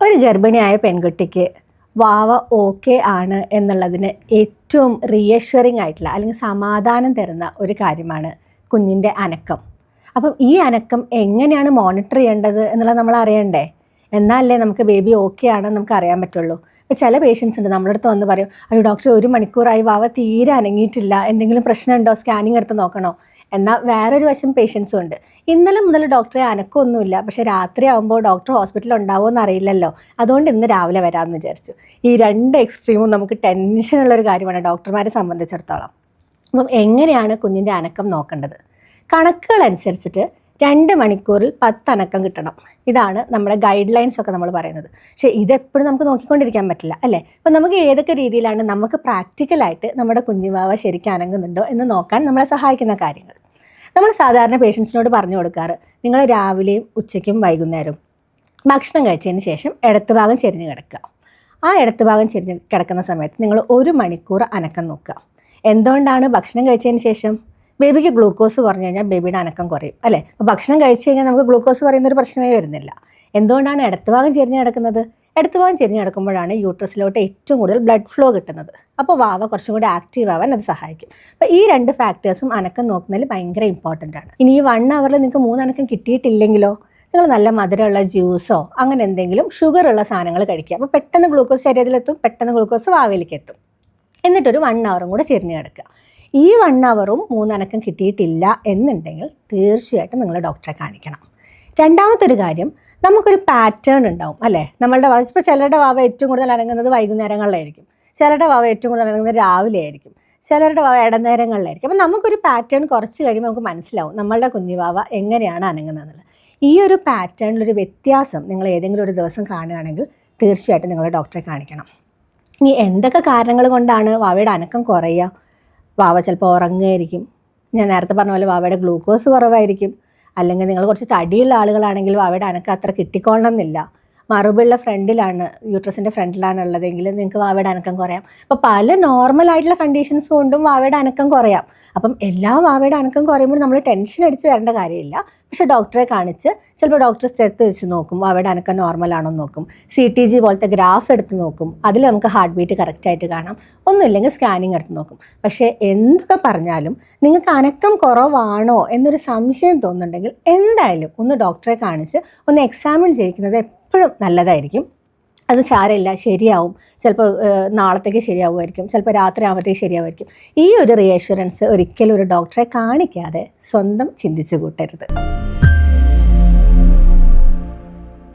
ഒരു ഗർഭിണിയായ പെൺകുട്ടിക്ക് വാവ ഓക്കെ ആണ് എന്നുള്ളതിന് ഏറ്റവും റീഅഷ്വറിങ് ആയിട്ടുള്ള അല്ലെങ്കിൽ സമാധാനം തരുന്ന ഒരു കാര്യമാണ് കുഞ്ഞിൻ്റെ അനക്കം. അപ്പം ഈ അനക്കം എങ്ങനെയാണ് മോണിറ്റർ ചെയ്യേണ്ടത് എന്നുള്ളത് നമ്മൾ അറിയണ്ടേ? എന്നാലേ നമുക്ക് ബേബി ഓക്കെ ആണെന്ന് നമുക്ക് അറിയാൻ പറ്റുള്ളൂ. ഇപ്പോൾ ചില പേഷ്യൻസ് ഉണ്ട് നമ്മുടെ അടുത്ത് വന്ന് പറയും, അയ്യോ ഡോക്ടർ 1 മണിക്കൂറായി വാവ തീരെ അനങ്ങിയിട്ടില്ല, എന്തെങ്കിലും പ്രശ്നമുണ്ടോ, സ്കാനിങ് എടുത്ത് നോക്കണോ? എന്നാൽ വേറൊരു വശം പേഷ്യൻസും ഉണ്ട്, ഇന്നലെ മുതൽ ഡോക്ടറെ അനക്കമൊന്നുമില്ല, പക്ഷേ രാത്രി ആകുമ്പോൾ ഡോക്ടർ ഹോസ്പിറ്റലിൽ ഉണ്ടാവുമോ എന്നറിയില്ലല്ലോ, അതുകൊണ്ട് ഇന്ന് രാവിലെ വരാമെന്ന് വിചാരിച്ചു. ഈ 2 എക്സ്ട്രീമും നമുക്ക് ടെൻഷനുള്ളൊരു കാര്യമാണ് ഡോക്ടർമാരെ സംബന്ധിച്ചിടത്തോളം. അപ്പം എങ്ങനെയാണ് കുഞ്ഞിൻ്റെ അനക്കം നോക്കേണ്ടത്? കണക്കുകൾ അനുസരിച്ചിട്ട് 2 മണിക്കൂറിൽ 10 അനക്കം കിട്ടണം. ഇതാണ് നമ്മുടെ ഗൈഡ് ലൈൻസ് ഒക്കെ നമ്മൾ പറയുന്നത്. പക്ഷേ ഇതെപ്പോഴും നമുക്ക് നോക്കിക്കൊണ്ടിരിക്കാൻ പറ്റില്ല അല്ലേ? അപ്പോൾ നമുക്ക് ഏതൊക്കെ രീതിയിലാണ് നമുക്ക് പ്രാക്ടിക്കലായിട്ട് നമ്മുടെ കുഞ്ഞുവാവ ശരിക്കും അനങ്ങുന്നുണ്ടോ എന്ന് നോക്കാൻ നമ്മളെ സഹായിക്കുന്ന കാര്യങ്ങൾ. നമ്മൾ സാധാരണ പേഷ്യൻസിനോട് പറഞ്ഞു കൊടുക്കാറ്, നിങ്ങൾ രാവിലെയും ഉച്ചയ്ക്കും വൈകുന്നേരവും ഭക്ഷണം കഴിച്ചതിന് ശേഷം ഇടത്ത് ഭാഗം ചെരിഞ്ഞ് കിടക്കുക. ആ ഇടത്ത് ഭാഗം ചെരിഞ്ഞ് കിടക്കുന്ന സമയത്ത് നിങ്ങൾ 1 മണിക്കൂർ അനക്കം നോക്കുക. എന്തുകൊണ്ടാണ്? ഭക്ഷണം കഴിച്ചതിന് ശേഷം ബേബിക്ക് ഗ്ലൂക്കോസ് കുറഞ്ഞു കഴിഞ്ഞാൽ ബേബിയുടെ അനക്കം കുറയും അല്ലേ? അപ്പോൾ ഭക്ഷണം കഴിച്ച് കഴിഞ്ഞാൽ നമുക്ക് ഗ്ലൂക്കോസ് കുറയുന്നൊരു പ്രശ്നമേ വരുന്നില്ല. എന്തുകൊണ്ടാണ് ഇടത്ത് ഭാഗം ചെരിഞ്ഞ് കിടക്കുന്നത്? ഇടത്ത് ഭാഗം ചെരിഞ്ഞ് കിടക്കുമ്പോഴാണ് യൂട്രസിലോട്ട് ഏറ്റവും കൂടുതൽ ബ്ലഡ് ഫ്ലോ കിട്ടുന്നത്. അപ്പോൾ വാവ കുറച്ചും കൂടി ആക്റ്റീവ് ആവാൻ അത് സഹായിക്കും. അപ്പോൾ ഈ 2 ഫാക്ടേഴ്സും അനക്കം നോക്കുന്നതിൽ ഭയങ്കര ഇമ്പോർട്ടൻ്റ് ആണ്. ഇനി ഈ 1 അവറിൽ നിങ്ങൾക്ക് 3 അനക്കം കിട്ടിയിട്ടില്ലെങ്കിലോ, നിങ്ങൾ നല്ല മധുരമുള്ള ജ്യൂസോ അങ്ങനെ എന്തെങ്കിലും ഷുഗറുള്ള സാധനങ്ങൾ കഴിക്കുക. അപ്പോൾ പെട്ടെന്ന് ഗ്ലൂക്കോസ് ശരീരത്തിലെത്തും, പെട്ടെന്ന് ഗ്ലൂക്കോസ് വാവയിലേക്ക് എത്തും. എന്നിട്ടൊരു 1 അവറും കൂടെ ചെരിഞ്ഞ് കിടക്കുക. ഈ 1 അവറും 3 അനക്കം കിട്ടിയിട്ടില്ല എന്നുണ്ടെങ്കിൽ തീർച്ചയായിട്ടും നിങ്ങൾ ഡോക്ടറെ കാണിക്കണം. രണ്ടാമത്തെ ഒരു കാര്യം, നമുക്കൊരു പാറ്റേൺ ഉണ്ടാവും അല്ലേ? നമ്മളുടെ വാവ, ഇപ്പോൾ ചിലരുടെ വാവ ഏറ്റവും കൂടുതൽ അനങ്ങുന്നത് വൈകുന്നേരങ്ങളിലായിരിക്കും, ചിലരുടെ വാവ ഏറ്റവും കൂടുതൽ അനങ്ങുന്നത് രാവിലെ ആയിരിക്കും, ചിലരുടെ വാവ ഇടനേരങ്ങളിലായിരിക്കും. അപ്പം നമുക്കൊരു പാറ്റേൺ കുറച്ച് കഴിയുമ്പോൾ നമുക്ക് മനസ്സിലാവും നമ്മളുടെ കുഞ്ഞുവാവ എങ്ങനെയാണ് അനങ്ങുന്നതെന്നുള്ളത്. ഈ ഒരു പാറ്റേണിലൊരു വ്യത്യാസം നിങ്ങൾ ഏതെങ്കിലും ഒരു ദിവസം കാണുകയാണെങ്കിൽ തീർച്ചയായിട്ടും നിങ്ങൾ ഡോക്ടറെ കാണിക്കണം. ഇനി എന്തൊക്കെ കാരണങ്ങൾ കൊണ്ടാണ് വാവയുടെ അനക്കം കുറയുക? വാവ ചിലപ്പോൾ ഉറങ്ങുമായിരിക്കും, ഞാൻ നേരത്തെ പറഞ്ഞ പോലെ വാവയുടെ ഗ്ലൂക്കോസ് കുറവായിരിക്കും, അല്ലെങ്കിൽ നിങ്ങൾ കുറച്ച് തടിയുള്ള ആളുകളാണെങ്കിൽ വാവയുടെ അനക്കം അത്ര കിട്ടിക്കൊള്ളണം എന്നില്ല. മറുപുള്ള ഫ്രണ്ടിലാണ്, യൂട്രസിൻ്റെ ഫ്രണ്ടിലാണ് ഉള്ളതെങ്കിൽ നിങ്ങൾക്ക് വാവയുടെ അനക്കം കുറയാം. അപ്പോൾ പല നോർമലായിട്ടുള്ള കണ്ടീഷൻസ് കൊണ്ടും വാവയുടെ അനക്കം കുറയാം. അപ്പം എല്ലാ വാവയുടെ അനക്കം കുറയുമ്പോൾ നമ്മൾ ടെൻഷൻ അടിച്ച് വരേണ്ട കാര്യമില്ല. പക്ഷേ ഡോക്ടറെ കാണിച്ച് ചിലപ്പോൾ ഡോക്ടർ സ്ഥലത്ത് വെച്ച് നോക്കും, വാവയുടെ അനക്കം നോർമലാണോ എന്ന് നോക്കും, CTG പോലത്തെ ഗ്രാഫ് എടുത്ത് നോക്കും, അതിൽ നമുക്ക് ഹാർട്ട് ബീറ്റ് കറക്റ്റായിട്ട് കാണാം. ഒന്നുമില്ലെങ്കിൽ സ്കാനിങ് എടുത്ത് നോക്കും. പക്ഷേ എന്തൊക്കെ പറഞ്ഞാലും നിങ്ങൾക്ക് അനക്കം കുറവാണോ എന്നൊരു സംശയം തോന്നുന്നുണ്ടെങ്കിൽ എന്തായാലും ഒന്ന് ഡോക്ടറെ കാണിച്ച് ഒന്ന് എക്സാമിൻ ചെയ്യിക്കുന്നത് എപ്പോഴും നല്ലതായിരിക്കും. അത് സാരമില്ല, ശരിയാവും, ചിലപ്പോൾ നാളത്തേക്ക് ശരിയാവുമായിരിക്കും, ചിലപ്പോൾ രാത്രി ആകുമ്പോഴത്തേക്ക് ശരിയാവുമായിരിക്കും. ഈ ഒരു റീഅഷ്വറൻസ് ഒരിക്കലും ഒരു ഡോക്ടറെ കാണിക്കാതെ സ്വന്തം ചിന്തിച്ചു കൂട്ടരുത്.